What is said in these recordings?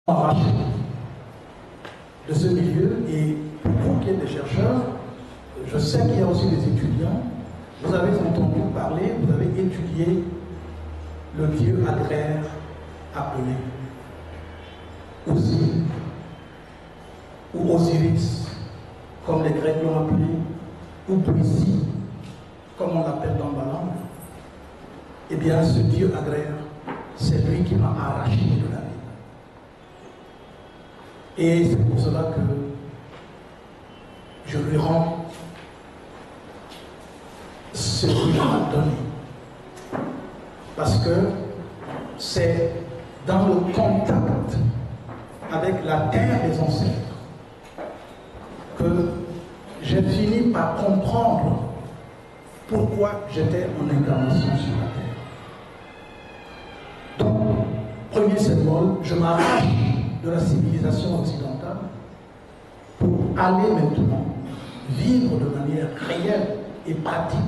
arraché de ce milieu. Et pour vous qui êtes des chercheurs, je sais qu'il y a aussi des étudiants, vous avez entendu parler, vous avez étudié le dieu agraire appelé Osir ou Osiris, comme les Grecs l'ont appelé, ou Brisi, comme on l'appelle dans ma langue. Eh bien, ce dieu agraire, c'est lui qui m'a arraché de la vie. Et c'est pour cela que je lui rends ce qu'il m'a donné. Parce que c'est dans le contact avec la terre des ancêtres que j'ai fini par comprendre pourquoi j'étais en incarnation sur la terre. Donc, premier symbole, je m'arrache de la civilisation occidentale pour aller maintenant vivre de manière réelle et pratique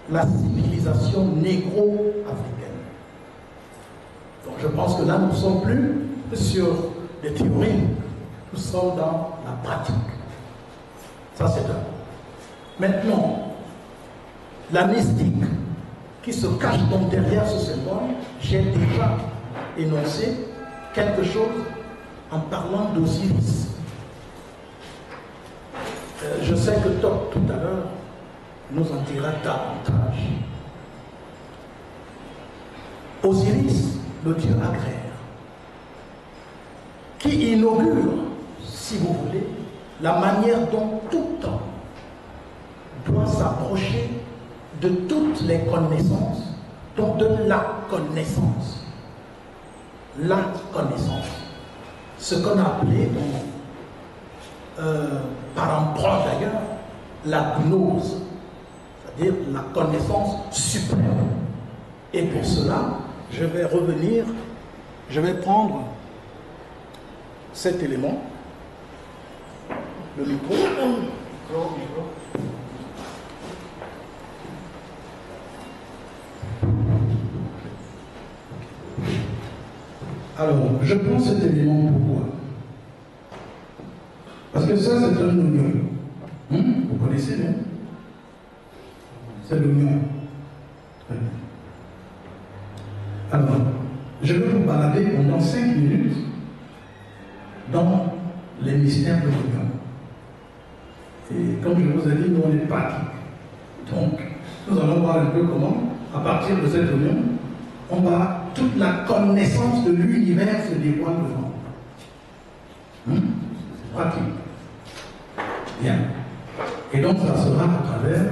la civilisation négro-africaine. Donc je pense que là, nous ne sommes plus sur des théories, nous sommes dans la pratique. Ça, c'est un. Maintenant, la mystique qui se cache donc derrière ce symbole, j'ai déjà énoncé quelque chose en parlant d'Osiris. Je sais que Top, tout à l'heure, nous en dira davantage. Osiris, le dieu agraire, qui inaugure, si vous voulez, la manière dont tout homme doit s'approcher de toutes les connaissances, donc de la connaissance. La connaissance. Ce qu'on a appelé, par emprunt d'ailleurs, la gnose, c'est-à-dire la connaissance suprême. Et pour cela, je vais revenir, je vais prendre cet élément, le micro. Alors, je prends cet élément pourquoi? Parce que ça, c'est un oignon. Vous connaissez, non? C'est l'oignon. Très bien. Alors, je vais vous balader pendant 5 minutes dans les mystères de l'oignon. Et comme je vous ai dit, nous, on est pratique. Donc, nous allons voir un peu comment, à partir de cet oignon, on va, toute la connaissance de l'univers se dévoile devant nous. C'est pratique. Bien. Et donc, ça sera à travers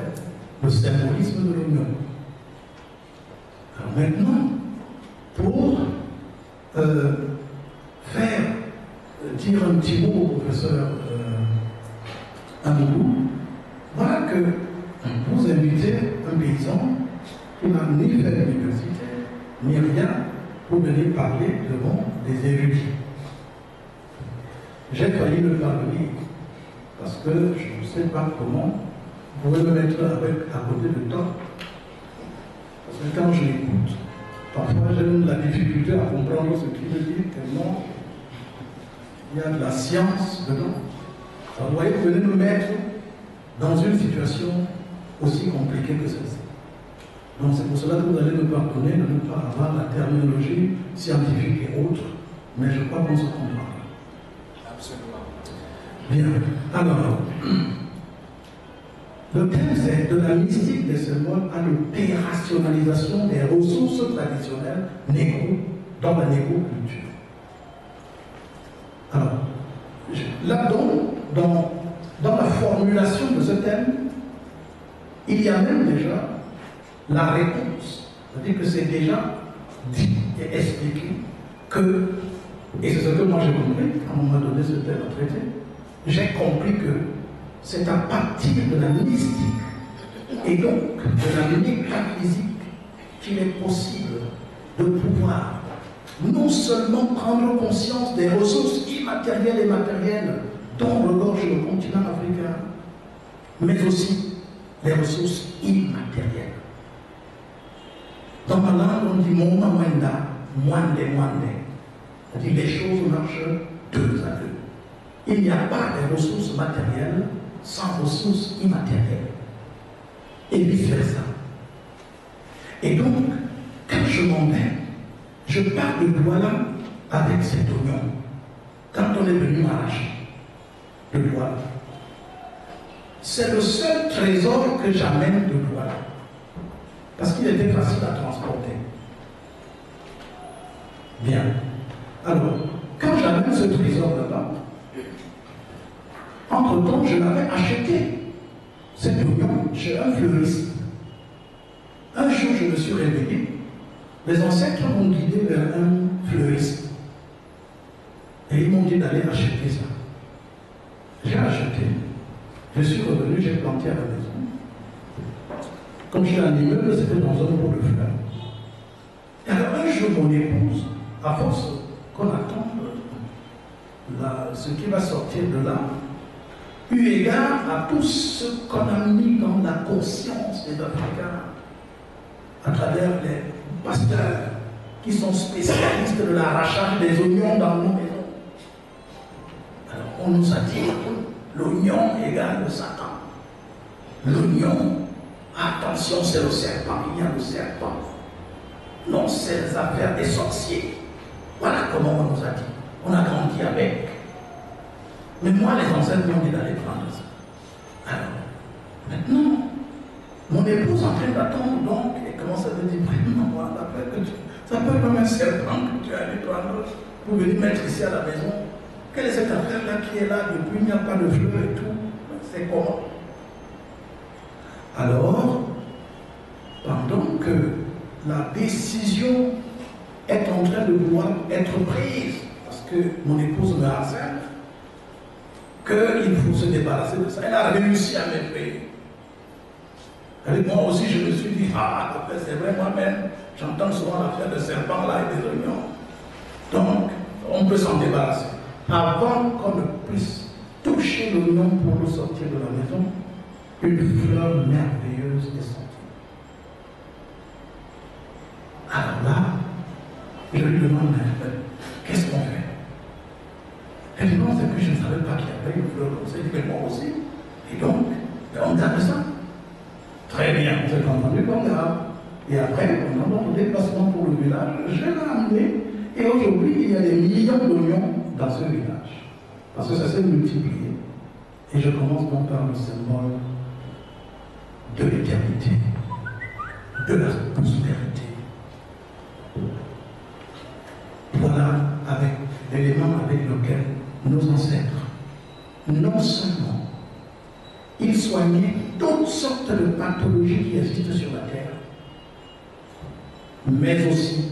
le symbolisme de l'oignon. Alors maintenant, pour faire dire un petit mot au professeur Amoudou, voilà que vous invitez un paysan qui n'a ni fait l'université, ni rien, pour venir parler devant des érudits. J'ai failli le parvenir, parce que je ne sais pas comment, vous pouvez me mettre à côté de temps, parce que quand je l'écoute, parfois j'ai la difficulté à comprendre ce qu'il me dit, tellement il y a de la science dedans. Alors, vous voyez, vous venez me mettre dans une situation aussi compliquée que celle-ci. Donc c'est pour cela que vous allez me pardonner de ne pas avoir la terminologie scientifique et autres, mais je crois qu'on se comprend. Absolument. Bien. Alors, le thème c'est de la mystique des symboles à l'opérationnalisation des ressources traditionnelles négro dans la négo-culture. Alors, là-dedans, dans la formulation de ce thème, il y a même déjà la réponse. C'est-à-dire que c'est déjà dit et expliqué que, et c'est ce que moi j'ai compris, à un moment donné ce thème à traiter, j'ai compris que c'est à partir de la mystique et donc de la métaphysique qu'il est possible de pouvoir non seulement prendre conscience des ressources immatérielles et matérielles dont regorge le continent africain, mais aussi les ressources immatérielles. Dans ma langue, on dit Moma Mwenda, Mwande Mwande. C'est-à-dire les choses marchent deux à deux. Il n'y a pas de ressources matérielles sans ressources immatérielles. Et vice-versa. Et donc, quand je m'en vais, je pars de Douala avec cet oignon. Quand on est venu m'arracher de Douala, c'est le seul trésor que j'amène de Douala. Parce qu'il était facile à transporter. Bien. Alors, quand j'amène ce trésor là-bas, entre-temps, je l'avais acheté, cet oignon, chez un fleuriste. Un jour, je me suis réveillé, les ancêtres m'ont guidé vers un fleuriste. Et ils m'ont dit d'aller acheter ça. J'ai acheté. Je suis revenu, j'ai planté à la maison. Comme j'ai un immeuble, c'était dans un pot de fleurs. Et alors un jour, mon épouse, à force qu'on attend ce qui va sortir de là, eu égard à tout ce qu'on a mis dans la conscience des Africains, à travers les pasteurs qui sont spécialistes de l'arrachage des oignons dans nos maisons. Alors on nous a dit, l'oignon égale le Satan. L'oignon, attention, c'est le serpent, il y a le serpent. Non, c'est les affaires des sorciers. Voilà comment on nous a dit. On a grandi avec. Mais moi, les ancêtres m'ont dit d'aller prendre ça. Alors, maintenant, mon épouse en train d'attendre donc, et commence à me dire, vraiment, moi, ça peut comme un serpent que tu as allé prendre pour venir mettre ici à la maison. Quelle est cette affaire-là qui est là depuis, il n'y a pas de fleurs et tout. C'est comment? Alors, pendant que la décision est en train de vouloir être prise, parce que mon épouse me harcèle, qu'il faut se débarrasser de ça. Elle a réussi à m'effrayer. Moi aussi, je me suis dit, ah, c'est vrai, moi-même, j'entends souvent l'affaire de serpent là et des oignons. Donc, on peut s'en débarrasser. Avant qu'on ne puisse toucher l'oignon pour le sortir de la maison, une fleur merveilleuse est sortie. Alors là, je lui demande, qu'est-ce qu'on fait? Elle dit, non, c'est que je ne savais pas qu'il y avait une fleur comme ça. Elle dit, mais moi aussi. Et donc, on garde ça. Très bien, on s'est entendu qu'on garde. Et après, on a notre déplacement pour le village. Je l'ai amené. Et aujourd'hui, il y a des millions d'oignons dans ce village. Parce que ça s'est multiplié. Et je commence donc par le symbole de l'éternité, de la prospérité. Voilà avec l'élément avec lequel nos ancêtres, non seulement ils soignaient toutes sortes de pathologies qui existent sur la terre, mais aussi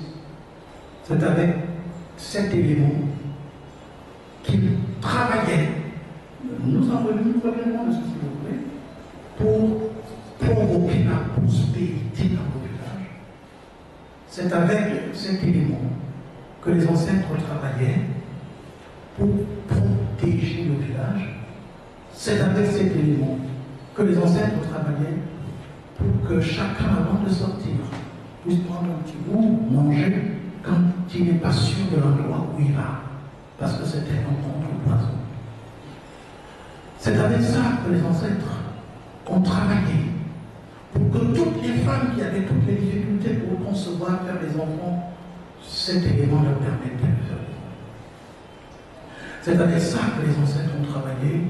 c'est avec cet élément qu'ils travaillaient. Nous en reviendrons de ce s'il vous plaît, pour provoquer la prospérité dans nos villages. C'est avec cet élément que les ancêtres travaillaient pour protéger le village. C'est avec cet élément que les ancêtres travaillaient pour que chacun, avant de sortir, puisse prendre un petit bout, manger, quand il n'est pas sûr de l'endroit où il va, parce que c'était un contrepoison. C'est avec ça que les ancêtres ont travaillé pour que toutes les femmes qui avaient toutes les difficultés pour concevoir, faire des enfants, cet élément leur permettait de faire des enfants. C'est avec ça que les ancêtres ont travaillé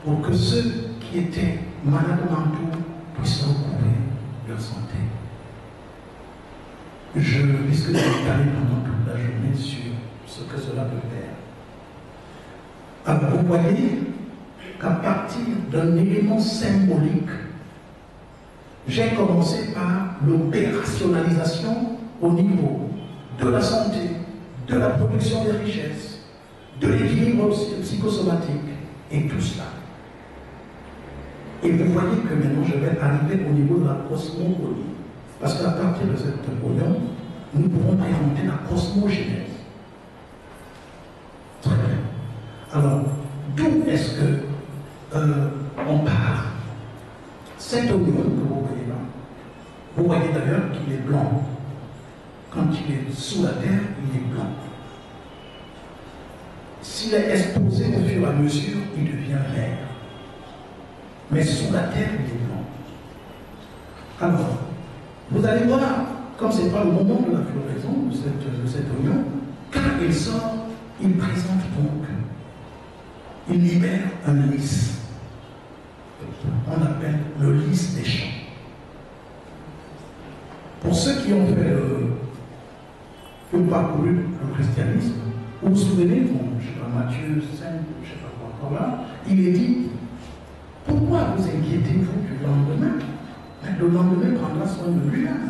pour que ceux qui étaient malades mentaux puissent recouvrer leur santé. Je risque de parler pendant toute la journée sur ce que cela peut faire. Alors vous voyez qu'à partir d'un élément symbolique, j'ai commencé par l'opérationnalisation au niveau de la santé, de la production des richesses, de l'équilibre psychosomatique et tout cela. Et vous voyez que maintenant je vais arriver au niveau de la cosmogonie. Parce qu'à partir de cette oignon, nous pouvons présenter la cosmogénèse. Très bien. Alors, d'où est-ce que on part? Cet oignon que vous voyez là, vous voyez d'ailleurs qu'il est blanc. Quand il est sous la terre, il est blanc. s'il est exposé au fur et à mesure, il devient vert. Mais sous la terre, il est blanc. Alors, vous allez voir, comme ce n'est pas le moment de la floraison de cet oignon, quand il sort, il présente donc, il libère un lys. On appelle le lys des champs. Pour ceux qui ont fait qui ont parcouru le christianisme, vous vous souvenez, bon, je ne sais pas, Matthieu 5, je ne sais pas quoi encore là, il est dit, pourquoi vous inquiétez-vous du lendemain? Le lendemain prendra soin de lui-même.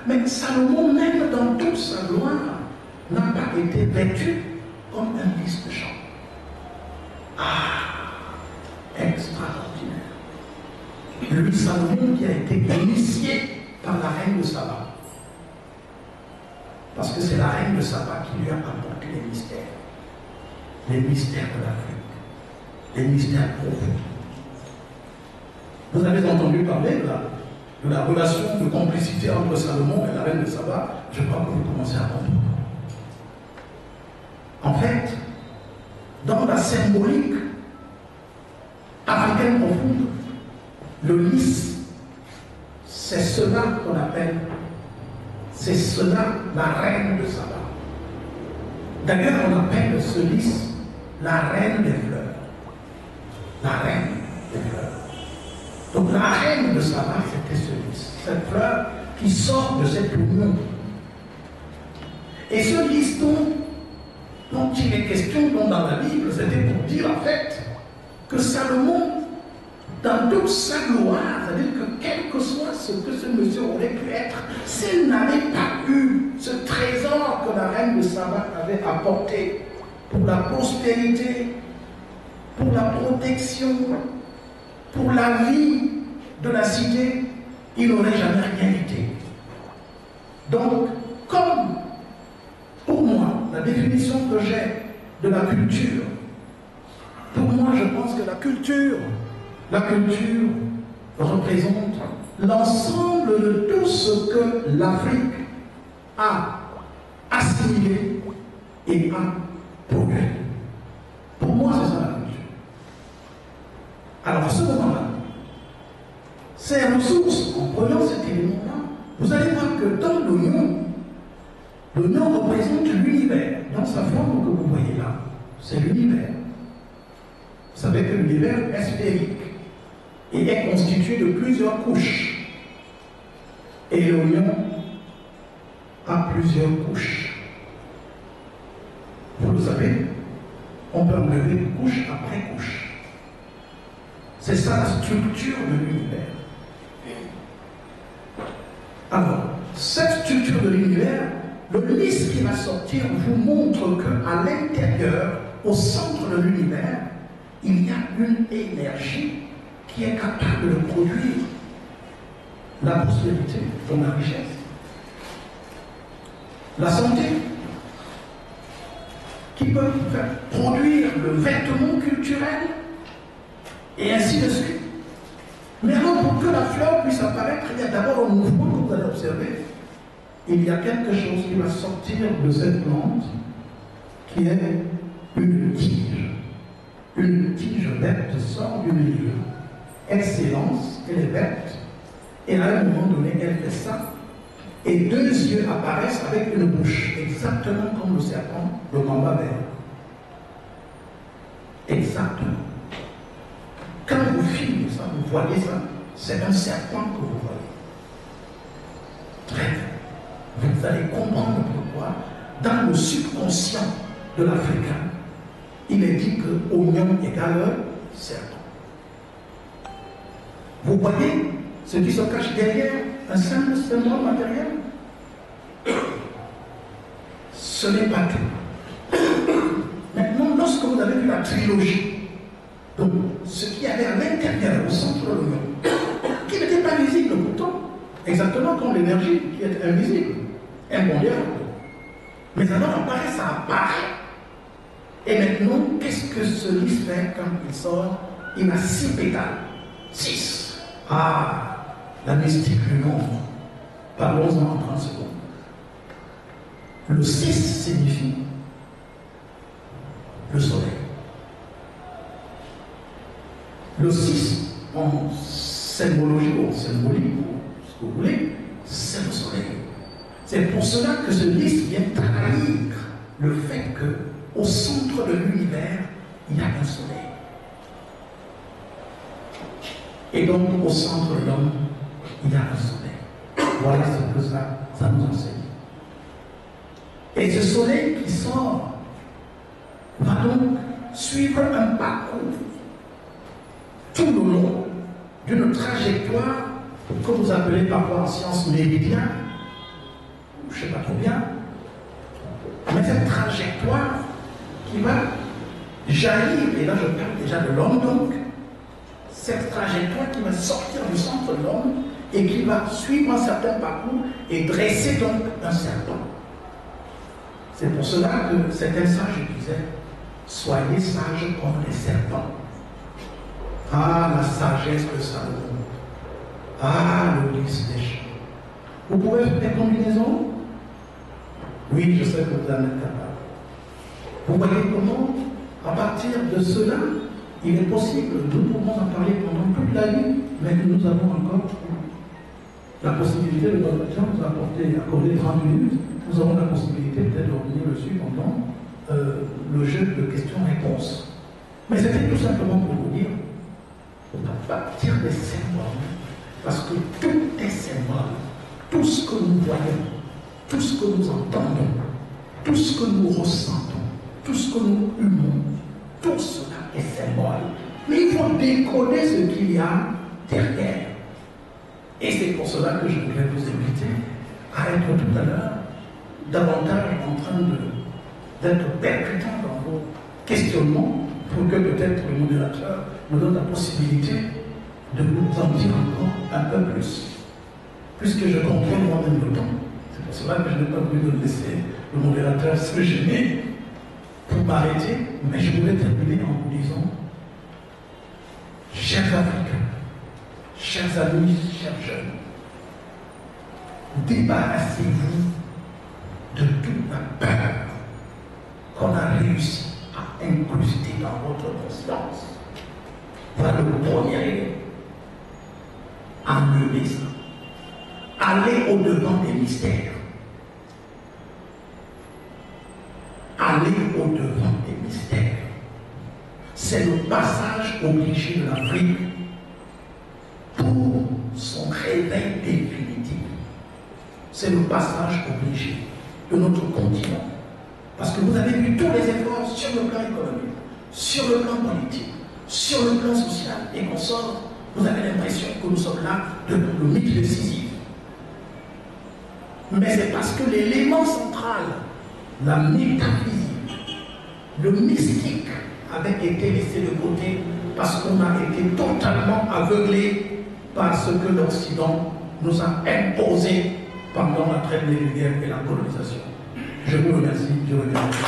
Mais Salomon, même dans toute sa gloire, n'a pas été vêtu comme un lys de champ. Ah, extraordinaire. Lui, Salomon, qui a été initié par la reine de Saba. Parce que c'est la reine de Saba qui lui a apporté les mystères. Les mystères de l'Afrique. Les mystères profonds. Vous avez entendu parler de la relation de complicité entre Salomon et la reine de Saba. Je crois que vous commencez à comprendre. En fait, dans la symbolique africaine profonde, le lys, c'est cela qu'on appelle, c'est cela la reine de Saba. D'ailleurs, on appelle ce lys la reine des fleurs. La reine des fleurs. Donc la reine de Saba, c'était ce lys, cette fleur qui sort de cet oignon. Et ce lys dont il est question dans la Bible, c'était pour dire en fait que Salomon, dans toute sa gloire, c'est-à-dire que quel que soit ce que ce monsieur aurait pu être, s'il n'avait pas eu ce trésor que la reine de Saba avait apporté pour la prospérité, pour la protection, pour la vie de la cité, il n'aurait jamais rien été. Donc, comme pour moi, la définition que j'ai de la culture, pour moi, je pense que la culture représente l'ensemble de tout ce que l'Afrique a assimilé et a produit. Pour moi, c'est ça la culture. Alors, à ce moment-là, ces ressources, en prenant cet élément-là, vous allez voir que dans l'oignon représente l'univers, dans sa forme que vous voyez là. C'est l'univers. Vous savez que l'univers est sphérique et est constitué de plusieurs couches. Et l'oignon a plusieurs couches. Vous le savez, on peut enlever couche après couche. C'est ça la structure de l'univers. Alors, cette structure de l'univers, le lys qui va sortir vous montre qu'à l'intérieur, au centre de l'univers, il y a une énergie qui est capable de produire la prospérité, donc la richesse, la santé, qui peut faire produire le vêtement culturel, et ainsi de suite. Mais alors, pour que la fleur puisse apparaître, il y a d'abord un mouvement que vous allez observer. Il y a quelque chose qui va sortir de cette plante, qui est une tige. Une tige verte sort du milieu. Elle s'élance, elle est verte, et à un moment donné, elle fait ça. Et deux yeux apparaissent avec une bouche, exactement comme le serpent, le mamba vert. Exactement. Quand vous filmez ça, vous voyez ça, c'est un serpent que vous voyez. Très bien. Vous allez comprendre pourquoi, dans le subconscient de l'Africain, il est dit que oignon égale serpent. Vous voyez ce qui se cache derrière un simple symbole matériel? Ce n'est pas tout. Maintenant, lorsque vous avez vu la trilogie, donc ce qui avait à l'intérieur, au centre de l'oignon, qui n'était pas visible pourtant, exactement comme l'énergie qui est invisible, impondérable. Mais alors apparaît, ça apparaît. Et maintenant, qu'est-ce que ce lys fait quand il sort? Il a 6 pétales. 6. Ah, la mystique du nombre. Parlons-en en 30 secondes. Le 6 signifie le soleil. Le 6, en symbologie ou en symbolique, ou ce que vous voulez, c'est le soleil. C'est pour cela que ce 10 vient trahir le fait qu'au centre de l'univers, il y a un soleil. Et donc, au centre de l'homme, il y a un soleil. Voilà ce que ça nous enseigne. Et ce soleil qui sort va donc suivre un parcours tout le long d'une trajectoire que vous appelez parfois en sciences méridienne, je ne sais pas trop bien, mais cette trajectoire qui va jaillir, et là je parle déjà de l'homme donc, cette trajectoire qui va sortir du centre de l'homme et qui va suivre un certain parcours et dresser donc un serpent. C'est pour cela que certains sages disaient, soyez sages comme les serpents. Ah, la sagesse de Salomon. Ah, le lys des champs. Vous pouvez faire des combinaisons? Oui, je sais que vous en êtes capable. Vous voyez comment, à partir de cela, il est possible, nous pouvons en parler pendant toute la vie, mais que nous avons encore la possibilité de notre temps nous accorder 30 minutes, nous avons la possibilité peut-être de revenir dessus pendant le jeu de questions-réponses. Mais c'était tout simplement pour vous dire, à partir des symboles, parce que tout est symbole, tout ce que nous voyons, tout ce que nous entendons, tout ce que nous ressentons, tout ce que nous humons, tout cela est symbole. Mais il faut décoder ce qu'il y a derrière. Et c'est pour cela que je voudrais vous inviter à être tout à l'heure davantage en train d'être percutant dans vos questionnements pour que peut-être le modérateur nous donne la possibilité de nous en dire encore un peu plus. Puisque je contrôle moi-même le temps, c'est pour cela que je n'ai pas voulu laisser le modérateur se gêner pour m'arrêter, mais je voulais terminer en vous disant, chers Africains, chers amis, chers jeunes, débarrassez-vous de toute la peur qu'on a réussi à incruster dans votre conscience. Voilà le premier élément. Amenez ça. Allez au-devant des mystères. Allez au-devant des mystères. C'est le passage obligé de l'Afrique pour son réveil définitif. C'est le passage obligé de notre continent. Parce que vous avez vu tous les efforts sur le plan économique, sur le plan politique, sur le plan social et qu'on sort, vous avez l'impression que nous sommes là depuis le mythe de Sisyphe. Mais c'est parce que l'élément central, la métaphysique, le mystique, avait été laissé de côté parce qu'on a été totalement aveuglé par ce que l'Occident nous a imposé pendant la traite des guerres et la colonisation. Je vous remercie, je remercie.